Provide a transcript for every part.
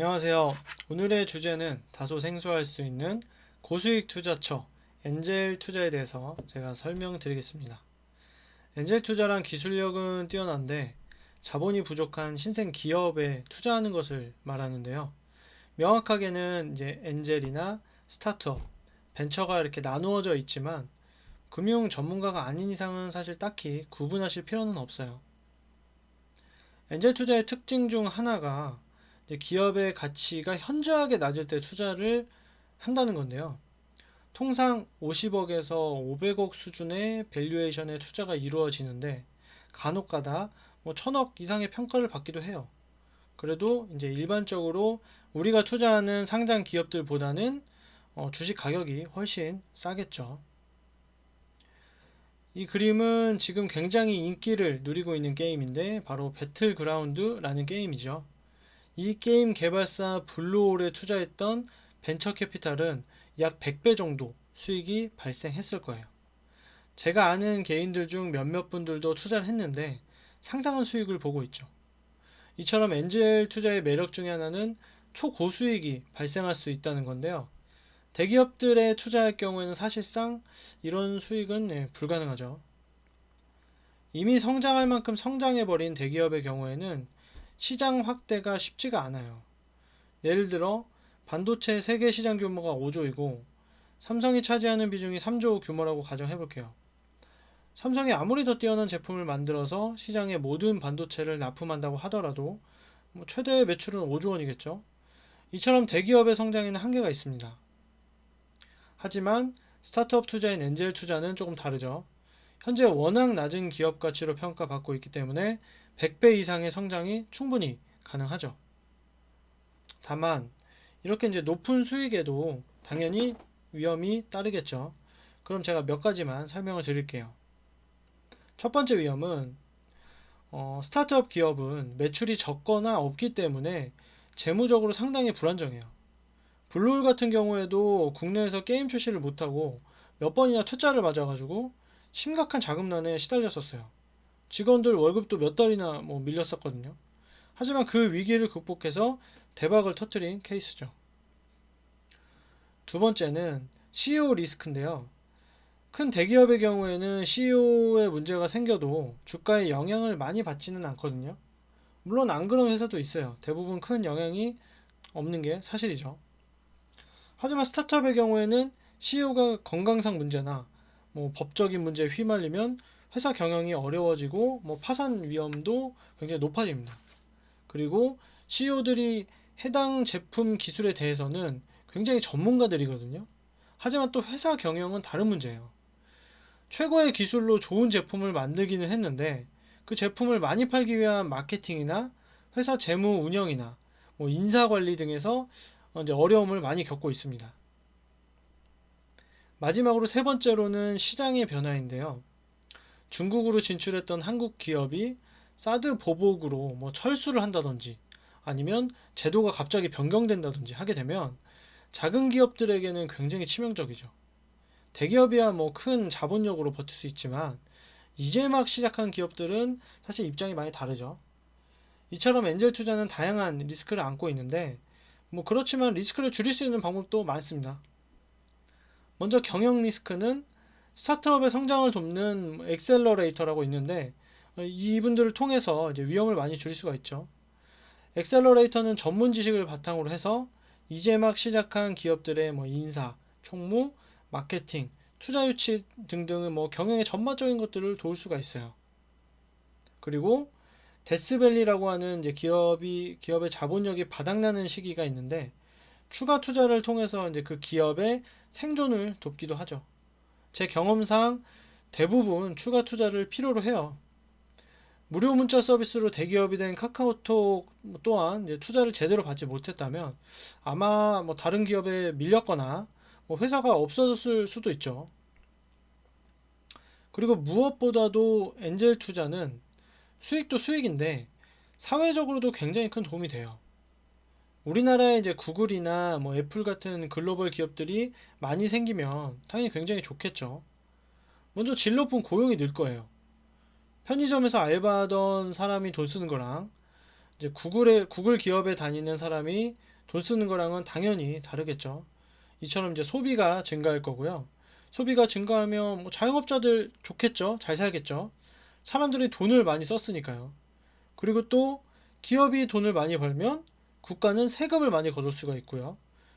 안녕하세요. 오늘의 주제는 다소 생소할 수 있는 고수익 투자처 엔젤 투자에 대해서 제가 설명드리겠습니다. 엔젤 투자란 기술력은 뛰어난데 자본이 부족한 신생 기업에 투자하는 것을 말하는데요. 명확하게는 이제 엔젤이나 스타트업, 벤처가 이렇게 나누어져 있지만 금융 전문가가 아닌 이상은 사실 딱히 구분하실 필요는 없어요. 엔젤 투자의 특징 중 하나가 기업의 가치가 현저하게 낮을 때 투자를 한다는 건데요. 통상 50억에서 500억 수준의 밸류에이션의 투자가 이루어지는데 간혹가다 1000억 이상의 평가를 받기도 해요. 그래도 이제 일반적으로 우리가 투자하는 상장 기업들보다는 주식 가격이 훨씬 싸겠죠. 이 그림은 지금 굉장히 인기를 누리고 있는 게임인데 바로 배틀그라운드라는 게임이죠. 이 게임 개발사 블루홀에 투자했던 벤처 캐피탈은 약 100배 정도 수익이 발생했을 거예요. 제가 아는 개인들 중 몇몇 분들도 투자를 했는데 상당한 수익을 보고 있죠. 이처럼 엔젤 투자의 매력 중에 하나는 초고수익이 발생할 수 있다는 건데요. 대기업들에 투자할 경우에는 사실상 이런 수익은 불가능하죠. 이미 성장할 만큼 성장해버린 대기업의 경우에는 시장 확대가 쉽지가 않아요. 예를 들어 반도체 세계 시장 규모가 5조이고 삼성이 차지하는 비중이 3조 규모라고 가정해 볼게요. 삼성이 아무리 더 뛰어난 제품을 만들어서 시장의 모든 반도체를 납품한다고 하더라도 최대 매출은 5조 원이겠죠. 이처럼 대기업의 성장에는 한계가 있습니다. 하지만 스타트업 투자인 엔젤 투자는 조금 다르죠. 현재 워낙 낮은 기업 가치로 평가받고 있기 때문에 100배 이상의 성장이 충분히 가능하죠. 다만 이렇게 이제 높은 수익에도 당연히 위험이 따르겠죠. 그럼 제가 몇 가지만 설명을 드릴게요. 첫 번째 위험은 스타트업 기업은 매출이 적거나 없기 때문에 재무적으로 상당히 불안정해요. 블루홀 같은 경우에도 국내에서 게임 출시를 못하고 몇 번이나 퇴짜를 맞아가지고 심각한 자금난에 시달렸었어요. 직원들 월급도 몇 달이나 밀렸었거든요. 하지만 그 위기를 극복해서 대박을 터뜨린 케이스죠. 두 번째는 CEO 리스크인데요. 큰 대기업의 경우에는 CEO의 문제가 생겨도 주가에 영향을 많이 받지는 않거든요. 물론 안 그런 회사도 있어요. 대부분 큰 영향이 없는 게 사실이죠. 하지만 스타트업의 경우에는 CEO가 건강상 문제나 법적인 문제에 휘말리면 회사 경영이 어려워지고 파산 위험도 굉장히 높아집니다. 그리고 CEO들이 해당 제품 기술에 대해서는 굉장히 전문가들이거든요. 하지만 또 회사 경영은 다른 문제예요. 최고의 기술로 좋은 제품을 만들기는 했는데 그 제품을 많이 팔기 위한 마케팅이나 회사 재무 운영이나 인사 관리 등에서 이제 어려움을 많이 겪고 있습니다. 마지막으로 세 번째로는 시장의 변화인데요. 중국으로 진출했던 한국 기업이 사드 보복으로 철수를 한다든지 아니면 제도가 갑자기 변경된다든지 하게 되면 작은 기업들에게는 굉장히 치명적이죠. 대기업이야 큰 자본력으로 버틸 수 있지만 이제 막 시작한 기업들은 사실 입장이 많이 다르죠. 이처럼 엔젤 투자는 다양한 리스크를 안고 있는데 그렇지만 리스크를 줄일 수 있는 방법도 많습니다. 먼저 경영 리스크는 스타트업의 성장을 돕는 엑셀러레이터라고 있는데 이분들을 통해서 이제 위험을 많이 줄일 수가 있죠. 엑셀러레이터는 전문 지식을 바탕으로 해서 이제 막 시작한 기업들의 인사, 총무, 마케팅, 투자 유치 등등 경영의 전반적인 것들을 도울 수가 있어요. 그리고 데스밸리라고 하는 이제 기업의 자본력이 바닥나는 시기가 있는데 추가 투자를 통해서 이제 그 기업의 생존을 돕기도 하죠. 제 경험상 대부분 추가 투자를 필요로 해요. 무료 문자 서비스로 대기업이 된 카카오톡 또한 이제 투자를 제대로 받지 못했다면 아마 다른 기업에 밀렸거나 회사가 없어졌을 수도 있죠. 그리고 무엇보다도 엔젤 투자는 수익도 수익인데 사회적으로도 굉장히 큰 도움이 돼요. 우리나라에 이제 구글이나 애플 같은 글로벌 기업들이 많이 생기면 당연히 굉장히 좋겠죠. 먼저 질 높은 고용이 늘 거예요. 편의점에서 알바하던 사람이 돈 쓰는 거랑 이제 구글 기업에 다니는 사람이 돈 쓰는 거랑은 당연히 다르겠죠. 이처럼 이제 소비가 증가할 거고요. 소비가 증가하면 뭐 자영업자들 좋겠죠. 잘 살겠죠. 사람들이 돈을 많이 썼으니까요. 그리고 또 기업이 돈을 많이 벌면 국가는 세금을 많이 거둘 수가 있고요.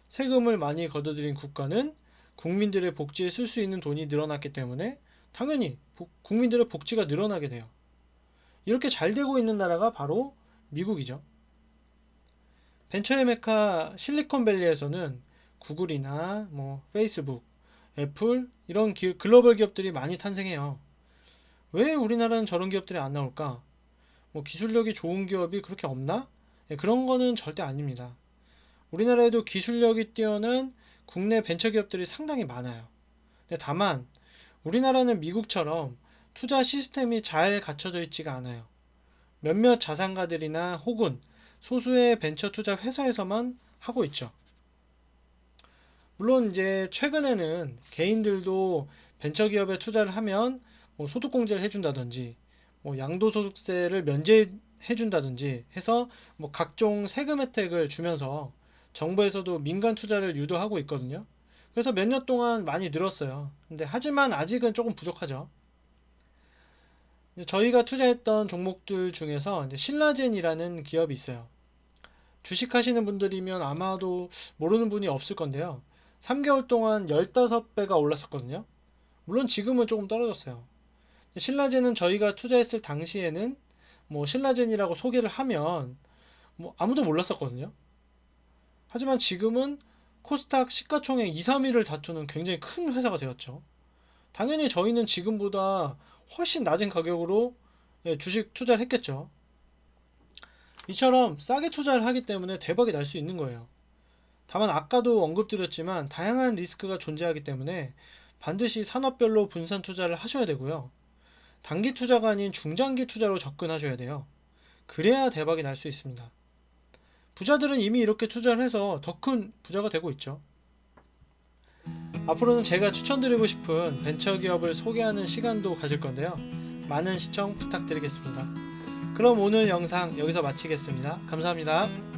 세금을 많이 거둬들인 국가는 국민들의 복지에 쓸 수 있는 돈이 늘어났기 때문에 당연히 국민들의 복지가 늘어나게 돼요. 이렇게 잘 되고 있는 나라가 바로 미국이죠. 벤처의 메카 실리콘밸리에서는 구글이나 뭐 페이스북, 애플 이런 글로벌 기업들이 많이 탄생해요. 왜 우리나라는 저런 기업들이 안 나올까? 뭐 기술력이 좋은 기업이 그렇게 없나? 그런 거는 절대 아닙니다. 우리나라에도 기술력이 뛰어난 국내 벤처 기업들이 상당히 많아요. 다만 우리나라는 미국처럼 투자 시스템이 잘 갖춰져 있지가 않아요. 몇몇 자산가들이나 혹은 소수의 벤처 투자 회사에서만 하고 있죠. 물론 이제 최근에는 개인들도 벤처 기업에 투자를 하면 뭐 소득공제를 해준다든지 뭐 양도소득세를 면제해준다든지 해서 뭐 각종 세금 혜택을 주면서 정부에서도 민간 투자를 유도하고 있거든요. 그래서 몇 년 동안 많이 늘었어요. 근데 하지만 아직은 조금 부족하죠. 저희가 투자했던 종목들 중에서 이제 신라젠이라는 기업이 있어요. 주식하시는 분들이면 아마도 모르는 분이 없을 건데요. 3개월 동안 15배가 올랐었거든요. 물론 지금은 조금 떨어졌어요. 신라젠은 저희가 투자했을 당시에는 뭐 신라젠이라고 소개를 하면 뭐 아무도 몰랐었거든요. 하지만 지금은 코스닥 시가총액 2, 3위를 다투는 굉장히 큰 회사가 되었죠. 당연히 저희는 지금보다 훨씬 낮은 가격으로 주식 투자를 했겠죠. 이처럼 싸게 투자를 하기 때문에 대박이 날 수 있는 거예요. 다만 아까도 언급드렸지만 다양한 리스크가 존재하기 때문에 반드시 산업별로 분산 투자를 하셔야 되고요. 단기 투자가 아닌 중장기 투자로 접근하셔야 돼요. 그래야 대박이 날 수 있습니다. 부자들은 이미 이렇게 투자를 해서 더 큰 부자가 되고 있죠. 앞으로는 제가 추천드리고 싶은 벤처기업을 소개하는 시간도 가질 건데요. 많은 시청 부탁드리겠습니다. 그럼 오늘 영상 여기서 마치겠습니다. 감사합니다.